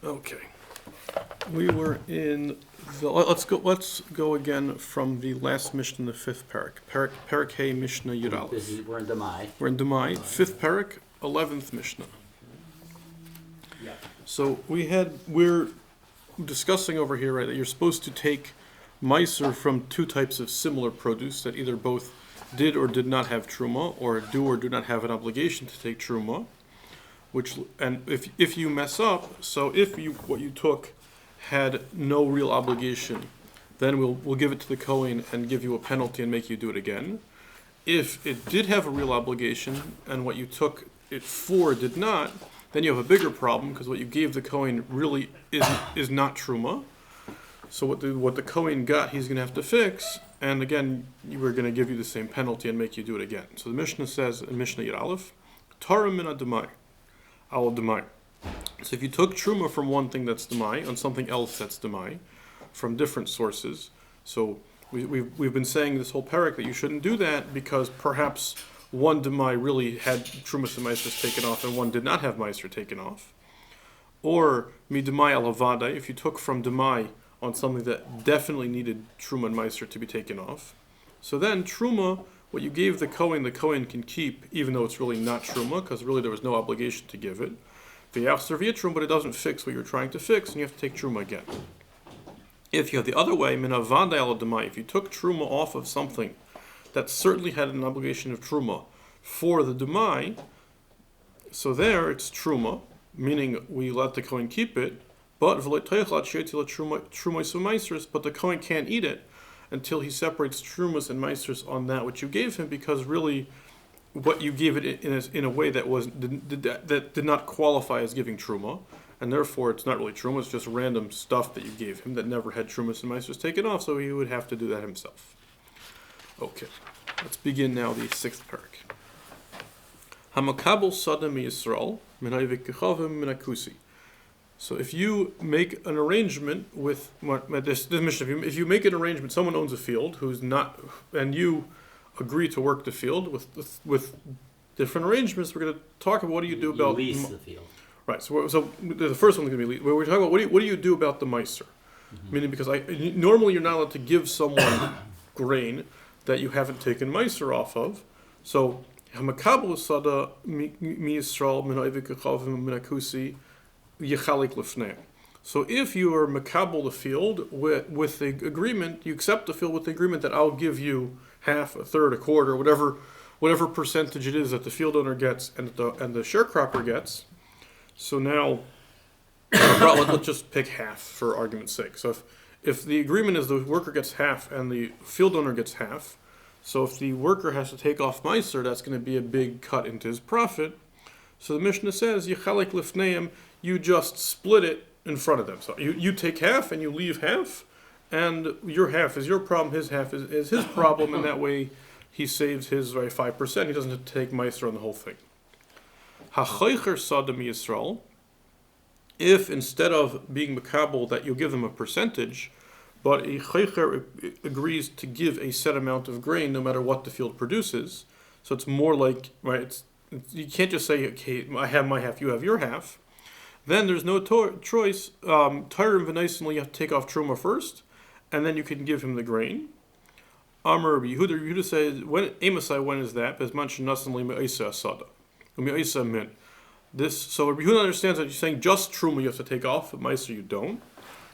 Okay. We were in the. Let's go again from the last Mishnah in the fifth Perek. Perek Hey Mishnah Yud Aleph. We're in Demai. We're in Demai, fifth Perek, 11th Mishnah. Yeah. So we're discussing over here, right, that you're supposed to take Ma'aser from two types of similar produce that either both did or did not have Truma, or do or do not have an obligation to take Truma. And if you mess up, so if what you took had no real obligation, then we'll give it to the Kohen and give you a penalty and make you do it again. If it did have a real obligation and what you took it for did not, then you have a bigger problem because what you gave the Kohen really is not Truma. So what the Kohen got, he's going to have to fix, and again, we're going to give you the same penalty and make you do it again. So the Mishnah says in Mishnah Yud Aleph, Tara min Demai. Demai. So if you took Truma from one thing that's Demai on something else that's Demai, from different sources, so we've been saying this whole Perek that you shouldn't do that because perhaps one Demai really had Trumas and Ma'aser taken off and one did not have Ma'aser taken off. Or Mi Demai al Havada, if you took from Demai on something that definitely needed Truma and Ma'aser to be taken off. So then Truma, what you gave the Kohen can keep, even though it's really not Truma, because really there was no obligation to give it. V'yafser v'yitrum, but it doesn't fix what you're trying to fix, and you have to take Truma again. If you have the other way, min avada al demai, if you took Truma off of something that certainly had an obligation of Truma for the Demai, so there it's Truma, meaning we let the Kohen keep it, but but the Kohen can't eat it until he separates Trumas and Ma'asers on that which you gave him, because really what you gave it in a way that did not qualify as giving Truma, and therefore it's not really Truma, it's just random stuff that you gave him that never had Trumas and Ma'asers taken off, so he would have to do that himself. Okay, let's begin now the sixth Perek. Hamakabel Sadam Yisrael Minayvik Kechavim Minakusi. So if you make an arrangement with this Mishnah, if you make an arrangement, someone owns a field who's not, and you agree to work the field with different arrangements. We're going to talk about what do you do about lease the field. Right. So the first one is going to be we're talking about what do you do about the Ma'aser, meaning because normally you're not allowed to give someone grain that you haven't taken Ma'aser off of. So Hamakabel Sada Mi Yisrael Min Ha'ivik Kechavim Minakusi. So if you are makabel the field with the agreement, you accept the field with the agreement that I'll give you half, a third, a quarter, whatever percentage it is that the field owner gets and the sharecropper gets. So now, let's just pick half for argument's sake. So if the agreement is the worker gets half and the field owner gets half, so if the worker has to take off Ma'aser, that's going to be a big cut into his profit. So the Mishnah says, Yechalik lifneim, you just split it in front of them. So you take half and you leave half, and your half is your problem, his half is his problem, and that way he saves his 5%. He doesn't have to take Ma'aser on the whole thing. Ha'chaycher sadam Yisrael, if instead of being makabel that you give them a percentage, but a chaycher agrees to give a set amount of grain no matter what the field produces, so it's more like, right, you can't just say, okay, I have my half, you have your half. Then there's no choice. Tyrim v'naisin, you have to take off Truma first, and then you can give him the grain. Amar Yehuda says, when is that? This, so Yehuda understands that you're saying just Truma you have to take off, but Ma'aser you don't.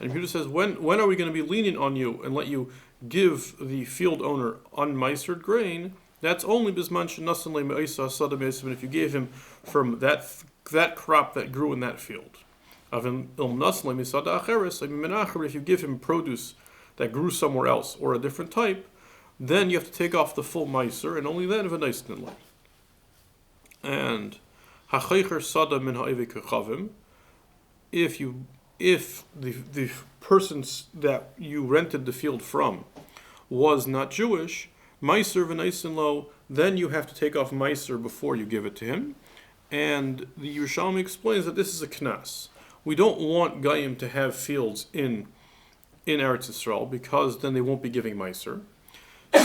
And Yehuda says, when are we going to be lenient on you and let you give the field owner unmeistered grain? That's only bisman shenasan le'me'isa sada me'isa, if you gave him from that crop that grew in that field. But if you give him produce that grew somewhere else or a different type, then you have to take off the full Ma'aser, and only then v'naisnin. And ha'chaycher sada min ha'ivik kechavim, if the person that you rented the field from was not Jewish, Ma'aser v'naisin lo, then you have to take off Ma'aser before you give it to him. And the Yerushalmi explains that this is a knas. We don't want Goyim to have fields in Eretz Yisrael because then they won't be giving Ma'aser.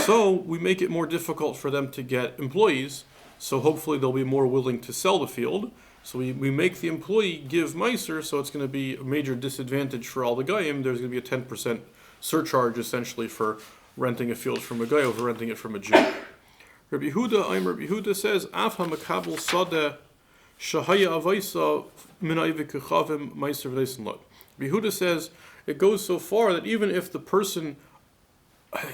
So we make it more difficult for them to get employees, so hopefully they'll be more willing to sell the field. So we make the employee give Ma'aser, so it's going to be a major disadvantage for all the Goyim. There's going to be a 10% surcharge essentially for renting a field from a Goy over renting it from a Jew. Rabbi Yehuda says, Af ha-makabel sadeh shahaya avaisa minay v'kechavim Ma'aser v'leisen lot. Rabbi Yehuda says it goes so far that even if the person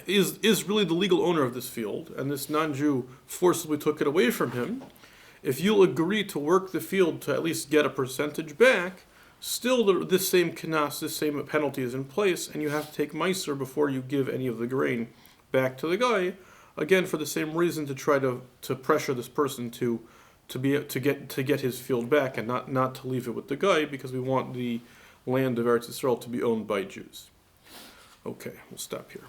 is really the legal owner of this field, and this non-Jew forcibly took it away from him, if you'll agree to work the field to at least get a percentage back, still this same kanas, this same penalty is in place, and you have to take Ma'aser before you give any of the grain back to the guy, again for the same reason, to try to pressure this person to get his field back and not to leave it with the guy, because we want the land of Eretz Yisrael to be owned by Jews. Okay, we'll stop here.